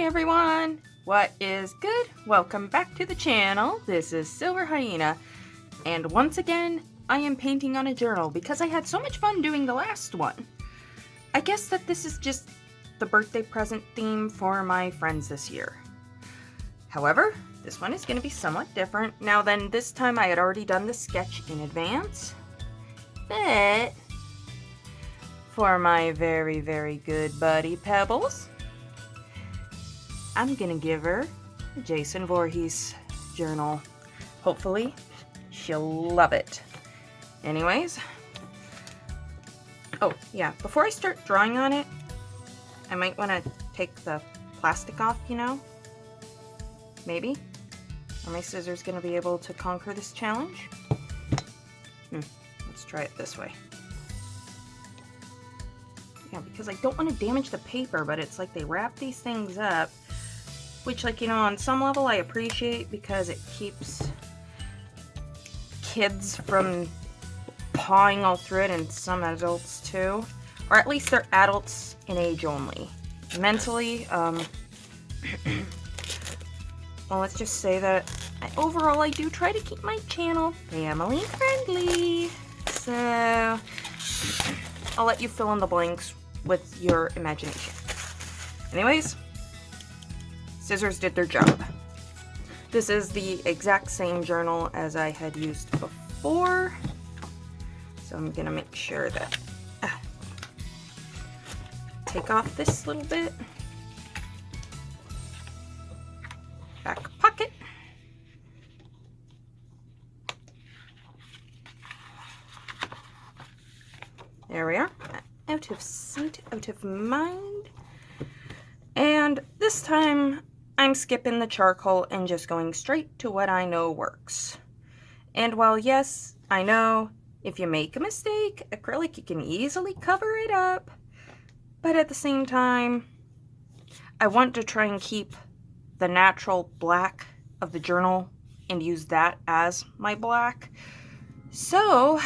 everyone! What is good? Welcome back to the channel. This is SilverHyena, and once again, I am painting on a journal because I had so much fun doing the last one. I guess that this is just the birthday present theme for my friends this year. However, this one is going to be somewhat different. Now then, this time I had already done the sketch in advance, but for my very, very good buddy Pebbles, I'm gonna give her a Jason Voorhees journal. Hopefully, she'll love it. Anyways, oh yeah, before I start drawing on it, I might want to take the plastic off, you know? Maybe? Are my scissors gonna be able to conquer this challenge? Let's try it this way. Yeah, because I don't want to damage the paper, but it's like they wrap these things up, which, like, you know, on some level I appreciate because it keeps kids from pawing all through it, and some adults too. Or at least they're adults in age only. Mentally, well, let's just say that overall I do try to keep my channel family friendly. So I'll let you fill in the blanks with your imagination. Anyways, scissors did their job. This is the exact same journal as I had used before, so I'm gonna make sure that take off this little bit. Back pocket. There we are. Out of sight, out of mind. And this time, I'm skipping the charcoal and just going straight to what I know works. And while yes, I know if you make a mistake, acrylic, you can easily cover it up. But at the same time, I want to try and keep the natural black of the journal and use that as my black. So,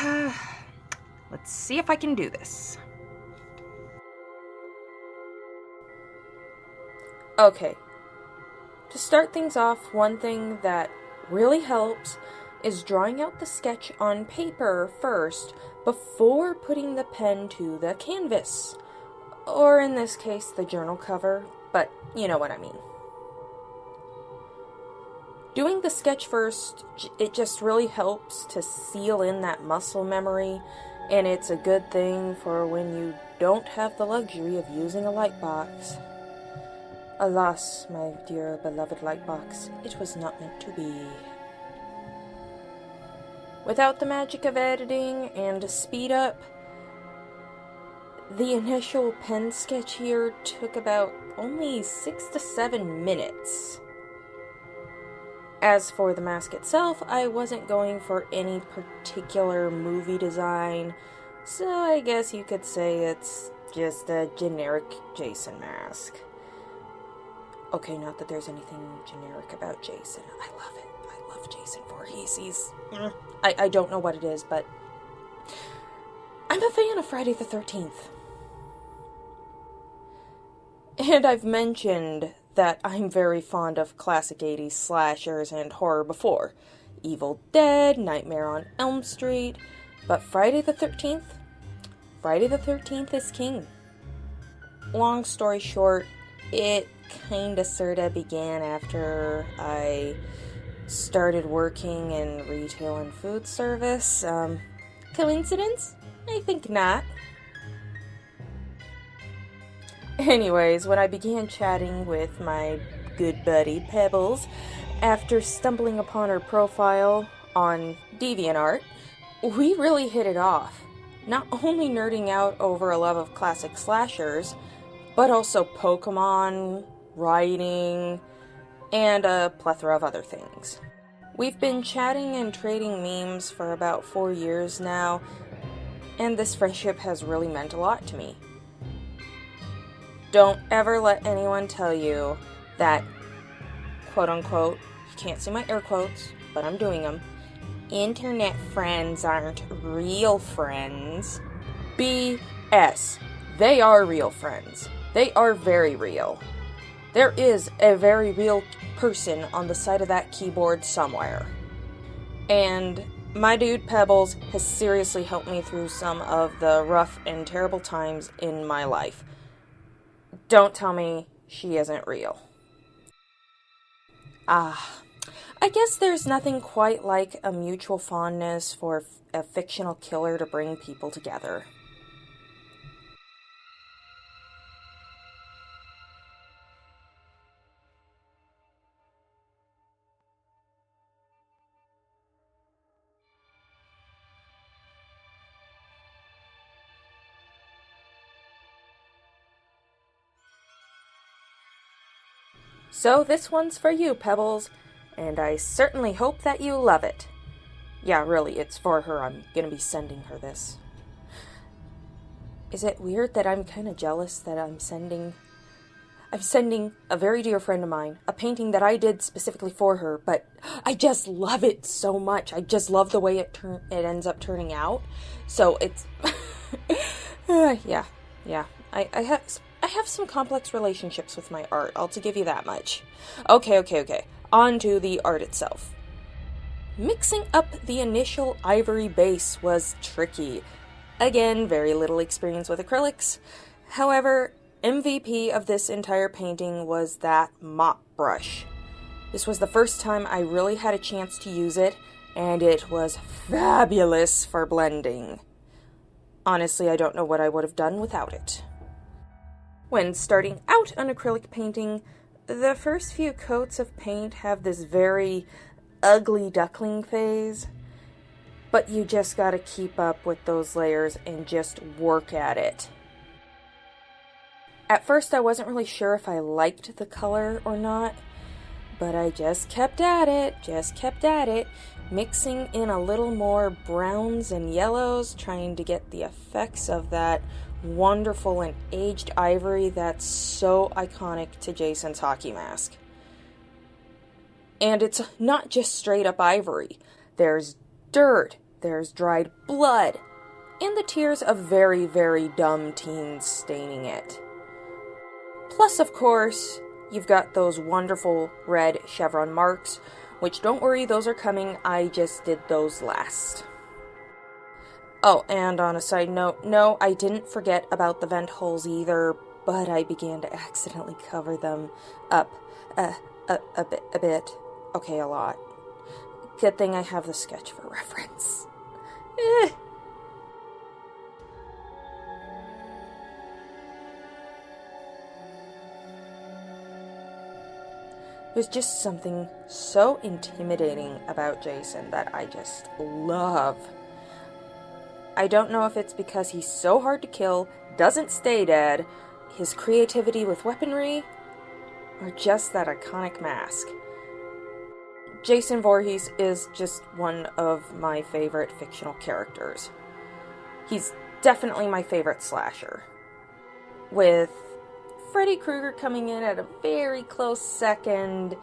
let's see if I can do this. Okay, to start things off, one thing that really helps is drawing out the sketch on paper first before putting the pen to the canvas. Or in this case, the journal cover, but you know what I mean. Doing the sketch first, it just really helps to seal in that muscle memory, and it's a good thing for when you don't have the luxury of using a light box. Alas, my dear beloved lightbox, it was not meant to be. Without the magic of editing and a speed up, the initial pen sketch here took about only 6 to 7 minutes. As for the mask itself, I wasn't going for any particular movie design, so I guess you could say it's just a generic Jason mask. Okay, not that there's anything generic about Jason. I love it. I love Jason Voorhees. I don't know what it is, but I'm a fan of Friday the 13th. And I've mentioned that I'm very fond of classic 80s slashers and horror before. Evil Dead, Nightmare on Elm Street, but Friday the 13th? Friday the 13th is king. Long story short, it kinda sorta began after I started working in retail and food service. Coincidence? I think not. Anyways, when I began chatting with my good buddy Pebbles, after stumbling upon her profile on DeviantArt, we really hit it off. Not only nerding out over a love of classic slashers, but also Pokemon, writing, and a plethora of other things. We've been chatting and trading memes for about 4 years now, and this friendship has really meant a lot to me. Don't ever let anyone tell you that, quote-unquote, you can't see my air quotes, but I'm doing them, internet friends aren't real friends. BS. They are real friends. They are very real. There is a very real person on the side of that keyboard somewhere. And my dude Pebbles has seriously helped me through some of the rough and terrible times in my life. Don't tell me she isn't real. I guess there's nothing quite like a mutual fondness for a fictional killer to bring people together. So this one's for you, Pebbles, and I certainly hope that you love it. Yeah, really, it's for her. I'm gonna be sending her this. Is it weird that I'm kind of jealous that I'm sending a very dear friend of mine a painting that I did specifically for her, but I just love it so much. I just love the way it ends up turning out. So it's yeah. I have some complex relationships with my art, I'll to give you that much. Okay. On to the art itself. Mixing up the initial ivory base was tricky. Again, very little experience with acrylics. However, MVP of this entire painting was that mop brush. This was the first time I really had a chance to use it, and it was fabulous for blending. Honestly, I don't know what I would have done without it. When starting out an acrylic painting, the first few coats of paint have this very ugly duckling phase, but you just gotta keep up with those layers and just work at it. At first I wasn't really sure if I liked the color or not, but I just kept at it, mixing in a little more browns and yellows, trying to get the effects of that wonderful and aged ivory that's so iconic to Jason's hockey mask. And it's not just straight up ivory. There's dirt, there's dried blood, and the tears of very, very dumb teens staining it. Plus, of course, you've got those wonderful red chevron marks, which don't worry, those are coming. I just did those last. Oh, and on a side note, no, I didn't forget about the vent holes either, but I began to accidentally cover them up a bit. Okay, a lot. Good thing I have the sketch for reference. There's just something so intimidating about Jason that I just love. I don't know if it's because he's so hard to kill, doesn't stay dead, his creativity with weaponry, or just that iconic mask. Jason Voorhees is just one of my favorite fictional characters. He's definitely my favorite slasher. With Freddy Krueger coming in at a very close second,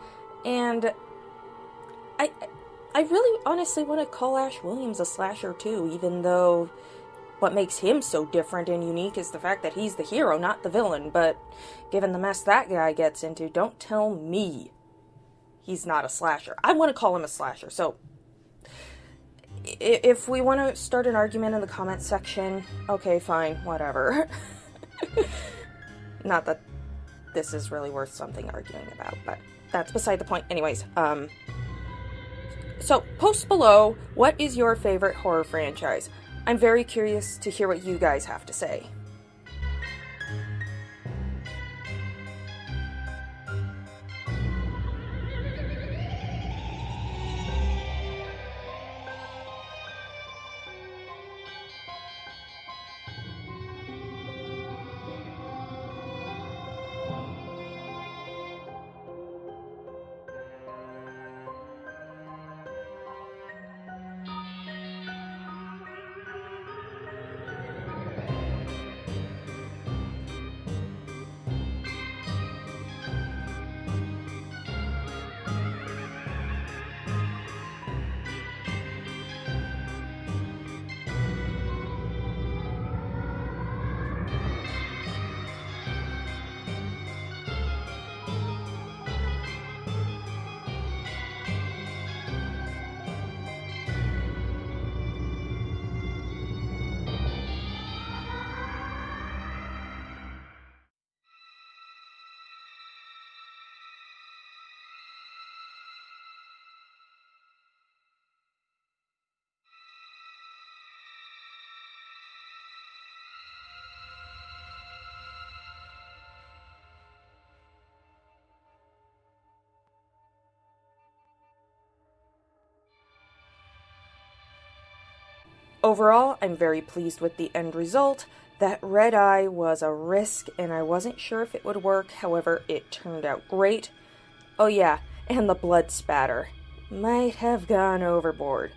and I really honestly want to call Ash Williams a slasher too, even though what makes him so different and unique is the fact that he's the hero, not the villain. But given the mess that guy gets into, don't tell me he's not a slasher. I want to call him a slasher. So if we want to start an argument in the comments section, okay, fine, whatever. Not that this is really worth something arguing about, but that's beside the point. Anyways, so post below, what is your favorite horror franchise? I'm very curious to hear what you guys have to say. Overall, I'm very pleased with the end result. That red eye was a risk, and I wasn't sure if it would work. However, it turned out great. Oh yeah, and the blood spatter. Might have gone overboard.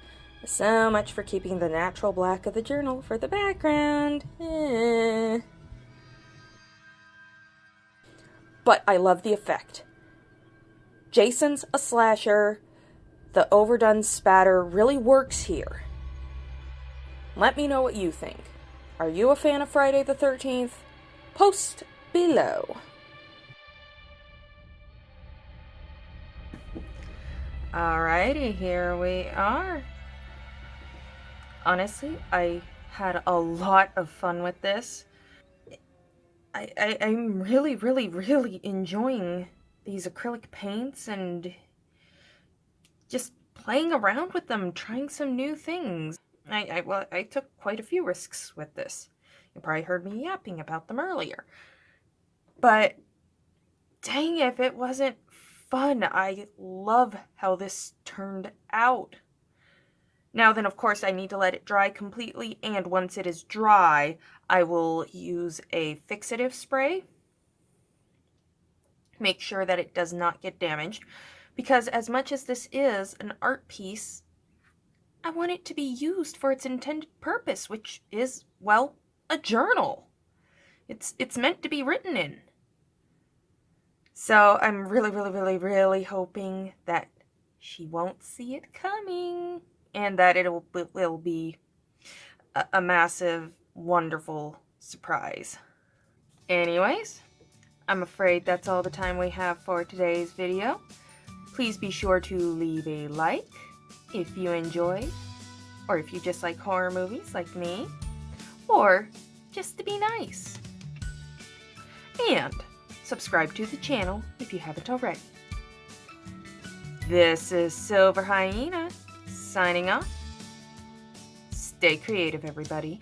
So much for keeping the natural black of the journal for the background. But I love the effect. Jason's a slasher. The overdone spatter really works here. Let me know what you think. Are you a fan of Friday the 13th? Post below. Alrighty, here we are. Honestly, I had a lot of fun with this. I'm really enjoying these acrylic paints and just playing around with them, trying some new things. I took quite a few risks with this. You probably heard me yapping about them earlier. But dang, if it wasn't fun. I love how this turned out. Now then, of course, I need to let it dry completely, and once it is dry, I will use a fixative spray. Make sure that it does not get damaged, because as much as this is an art piece, I want it to be used for its intended purpose, which is, well, a journal. It's meant to be written in. So I'm really hoping that she won't see it coming, and that it will be a massive, wonderful surprise. Anyways, I'm afraid that's all the time we have for today's video. Please be sure to leave a like if you enjoyed, or if you just like horror movies like me, or just to be nice. And subscribe to the channel if you haven't already. This is SilverHyena signing off. Stay creative, everybody.